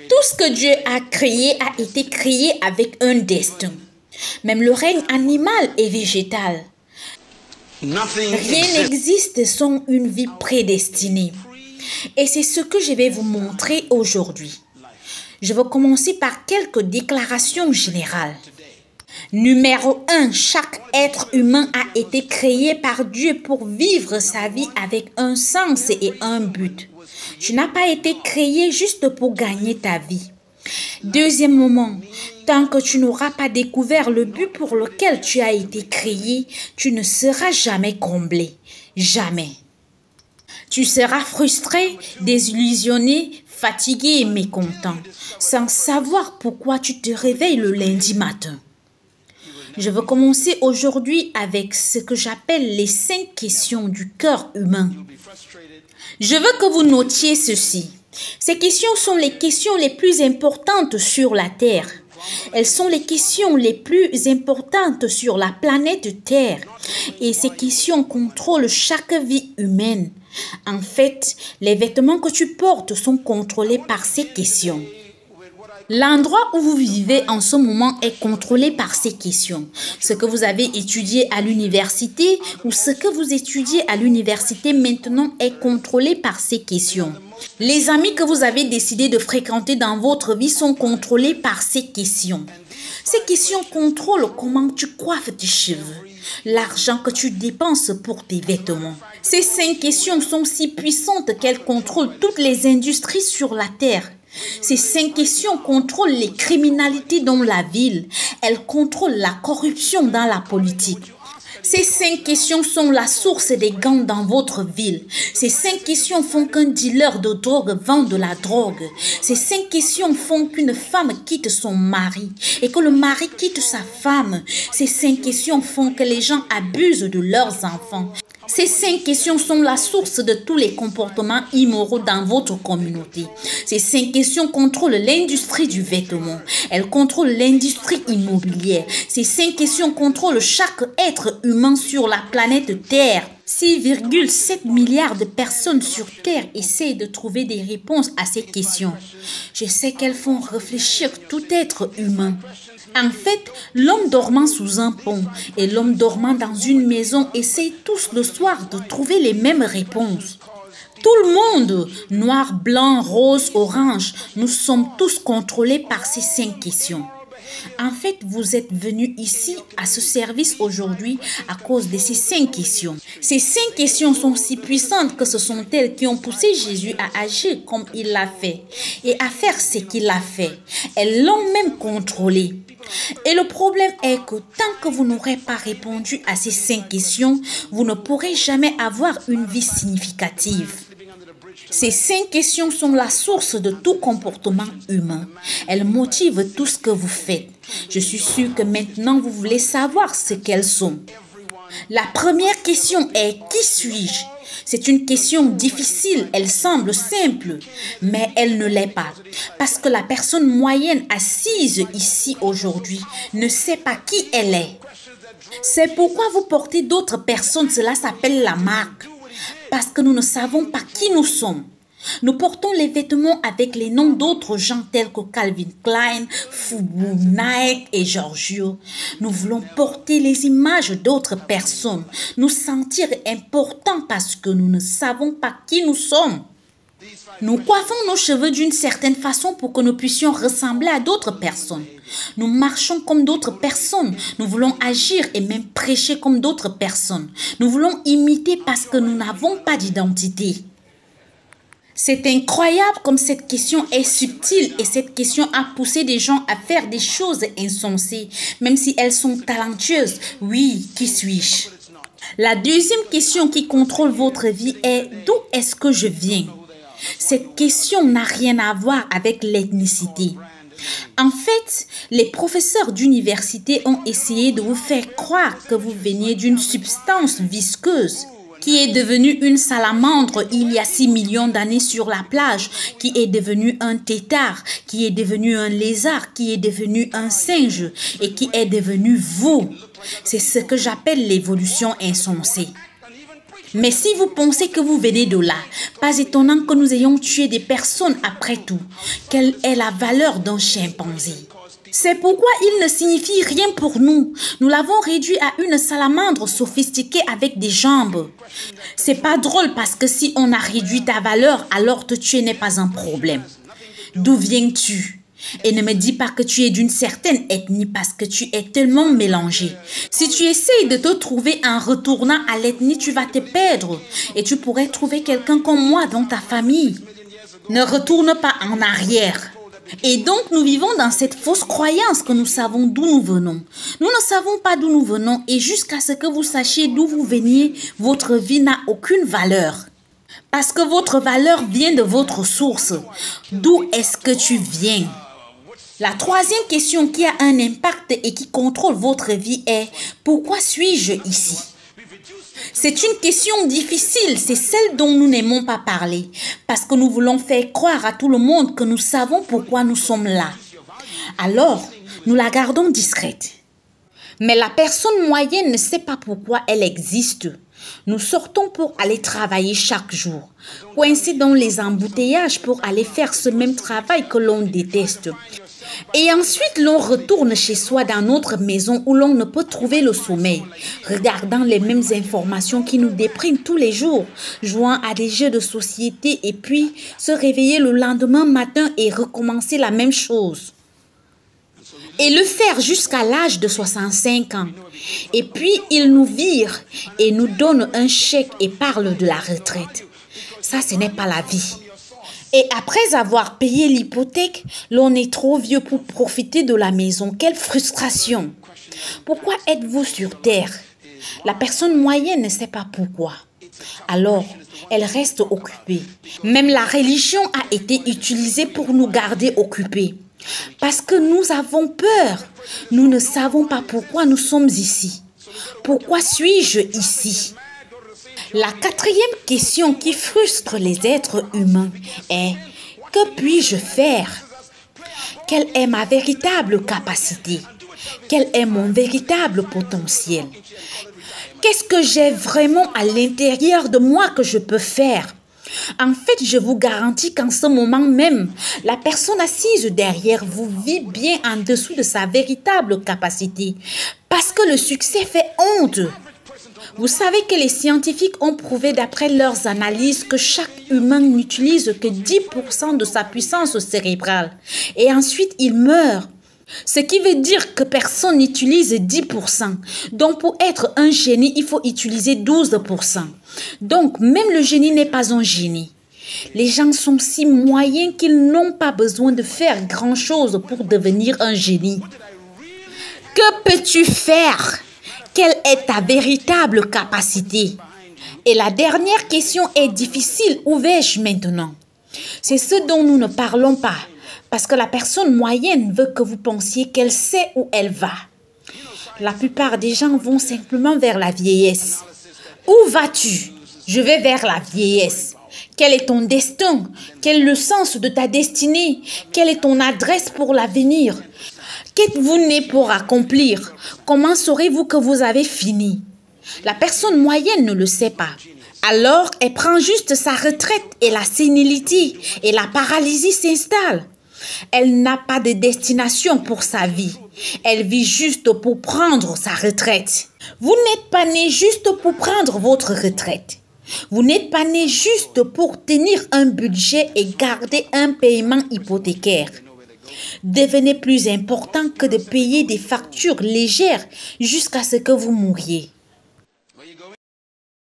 Tout ce que Dieu a été créé avec un destin. Même le règne animal et végétal. Rien n'existe sans une vie prédestinée. Et c'est ce que je vais vous montrer aujourd'hui. Je vais commencer par quelques déclarations générales. Numéro 1, chaque être humain a été créé par Dieu pour vivre sa vie avec un sens et un but. Tu n'as pas été créé juste pour gagner ta vie. Deuxièmement, tant que tu n'auras pas découvert le but pour lequel tu as été créé, tu ne seras jamais comblé. Jamais. Tu seras frustré, désillusionné, fatigué et mécontent, sans savoir pourquoi tu te réveilles le lundi matin. Je veux commencer aujourd'hui avec ce que j'appelle les 5 questions du cœur humain. Je veux que vous notiez ceci. Ces questions sont les questions les plus importantes sur la Terre. Elles sont les questions les plus importantes sur la planète Terre. Et ces questions contrôlent chaque vie humaine. En fait, les vêtements que tu portes sont contrôlés par ces questions. L'endroit où vous vivez en ce moment est contrôlé par ces questions. Ce que vous avez étudié à l'université ou ce que vous étudiez à l'université maintenant est contrôlé par ces questions. Les amis que vous avez décidé de fréquenter dans votre vie sont contrôlés par ces questions. Ces questions contrôlent comment tu coiffes tes cheveux, l'argent que tu dépenses pour tes vêtements. Ces 5 questions sont si puissantes qu'elles contrôlent toutes les industries sur la terre. Ces 5 questions contrôlent les criminalités dans la ville. Elles contrôlent la corruption dans la politique. Ces 5 questions sont la source des gangs dans votre ville. Ces 5 questions font qu'un dealer de drogue vend de la drogue. Ces 5 questions font qu'une femme quitte son mari et que le mari quitte sa femme. Ces 5 questions font que les gens abusent de leurs enfants. Ces 5 questions sont la source de tous les comportements immoraux dans votre communauté. Ces 5 questions contrôlent l'industrie du vêtement. Elles contrôlent l'industrie immobilière. Ces 5 questions contrôlent chaque être humain sur la planète Terre. 6,7 milliards de personnes sur Terre essayent de trouver des réponses à ces questions. Je sais qu'elles font réfléchir tout être humain. En fait, l'homme dormant sous un pont et l'homme dormant dans une maison essayent tous le soir de trouver les mêmes réponses. Tout le monde, noir, blanc, rose, orange, nous sommes tous contrôlés par ces 5 questions. En fait, vous êtes venus ici à ce service aujourd'hui à cause de ces 5 questions. Ces 5 questions sont si puissantes que ce sont elles qui ont poussé Jésus à agir comme il l'a fait et à faire ce qu'il a fait. Elles l'ont même contrôlé. Et le problème est que tant que vous n'aurez pas répondu à ces 5 questions, vous ne pourrez jamais avoir une vie significative. Ces 5 questions sont la source de tout comportement humain. Elles motivent tout ce que vous faites. Je suis sûre que maintenant vous voulez savoir ce qu'elles sont. La première question est « Qui suis-je » ? C'est une question difficile, elle semble simple, mais elle ne l'est pas. Parce que la personne moyenne assise ici aujourd'hui ne sait pas qui elle est. C'est pourquoi vous portez d'autres personnes, cela s'appelle la marque. Parce que nous ne savons pas qui nous sommes. Nous portons les vêtements avec les noms d'autres gens tels que Calvin Klein, Fubu, Nike et Giorgio. Nous voulons porter les images d'autres personnes, nous sentir importants parce que nous ne savons pas qui nous sommes. Nous coiffons nos cheveux d'une certaine façon pour que nous puissions ressembler à d'autres personnes. Nous marchons comme d'autres personnes. Nous voulons agir et même prêcher comme d'autres personnes. Nous voulons imiter parce que nous n'avons pas d'identité. C'est incroyable comme cette question est subtile et cette question a poussé des gens à faire des choses insensées, même si elles sont talentueuses. Oui, qui suis-je? La deuxième question qui contrôle votre vie est « D'où est-ce que je viens ?» Cette question n'a rien à voir avec l'ethnicité. En fait, les professeurs d'université ont essayé de vous faire croire que vous veniez d'une substance visqueuse qui est devenue une salamandre il y a 6 millions d'années sur la plage, qui est devenue un tétard, qui est devenu un lézard, qui est devenu un singe et qui est devenu vous. C'est ce que j'appelle l'évolution insensée. Mais si vous pensez que vous venez de là, pas étonnant que nous ayons tué des personnes après tout. Quelle est la valeur d'un chimpanzé? C'est pourquoi il ne signifie rien pour nous. Nous l'avons réduit à une salamandre sophistiquée avec des jambes. C'est pas drôle parce que si on a réduit ta valeur, alors te tuer n'est pas un problème. D'où viens-tu? Et ne me dis pas que tu es d'une certaine ethnie parce que tu es tellement mélangé. Si tu essayes de te trouver en retournant à l'ethnie, tu vas te perdre. Et tu pourrais trouver quelqu'un comme moi dans ta famille. Ne retourne pas en arrière. Et donc, nous vivons dans cette fausse croyance que nous savons d'où nous venons. Nous ne savons pas d'où nous venons et jusqu'à ce que vous sachiez d'où vous veniez, votre vie n'a aucune valeur. Parce que votre valeur vient de votre source. D'où est-ce que tu viens? La troisième question qui a un impact et qui contrôle votre vie est « Pourquoi suis-je ici ?» C'est une question difficile, c'est celle dont nous n'aimons pas parler, parce que nous voulons faire croire à tout le monde que nous savons pourquoi nous sommes là. Alors, nous la gardons discrète. Mais la personne moyenne ne sait pas pourquoi elle existe. Nous sortons pour aller travailler chaque jour, coincés dans les embouteillages pour aller faire ce même travail que l'on déteste. Et ensuite, l'on retourne chez soi dans notre maison où l'on ne peut trouver le sommeil, regardant les mêmes informations qui nous dépriment tous les jours, jouant à des jeux de société et puis se réveiller le lendemain matin et recommencer la même chose. Et le faire jusqu'à l'âge de 65 ans. Et puis, il nous vire et nous donne un chèque et parle de la retraite. Ça, ce n'est pas la vie. Et après avoir payé l'hypothèque, l'on est trop vieux pour profiter de la maison. Quelle frustration! Pourquoi êtes-vous sur terre? La personne moyenne ne sait pas pourquoi. Alors, elle reste occupée. Même la religion a été utilisée pour nous garder occupés. Parce que nous avons peur. Nous ne savons pas pourquoi nous sommes ici. Pourquoi suis-je ici? La quatrième question qui frustre les êtres humains est « Que puis-je faire? Quelle est ma véritable capacité? Quel est mon véritable potentiel? Qu'est-ce que j'ai vraiment à l'intérieur de moi que je peux faire? » En fait, je vous garantis qu'en ce moment même, la personne assise derrière vous vit bien en dessous de sa véritable capacité parce que le succès fait honte. Vous savez que les scientifiques ont prouvé d'après leurs analyses que chaque humain n'utilise que 10% de sa puissance cérébrale et ensuite il meurt. Ce qui veut dire que personne n'utilise 10%. Donc pour être un génie, il faut utiliser 12%. Donc même le génie n'est pas un génie. Les gens sont si moyens qu'ils n'ont pas besoin de faire grand-chose pour devenir un génie. Que peux-tu faire? Quelle est ta véritable capacité? Et la dernière question est difficile. Où vais-je maintenant? C'est ce dont nous ne parlons pas. Parce que la personne moyenne veut que vous pensiez qu'elle sait où elle va. La plupart des gens vont simplement vers la vieillesse. Où vas-tu? Je vais vers la vieillesse. Quel est ton destin? Quel est le sens de ta destinée? Quelle est ton adresse pour l'avenir? Qu'êtes-vous né pour accomplir? Comment saurez-vous que vous avez fini? La personne moyenne ne le sait pas. Alors, elle prend juste sa retraite et la sénilité et la paralysie s'installe. Elle n'a pas de destination pour sa vie. Elle vit juste pour prendre sa retraite. Vous n'êtes pas né juste pour prendre votre retraite. Vous n'êtes pas né juste pour tenir un budget et garder un paiement hypothécaire. Devenez plus important que de payer des factures légères jusqu'à ce que vous mouriez.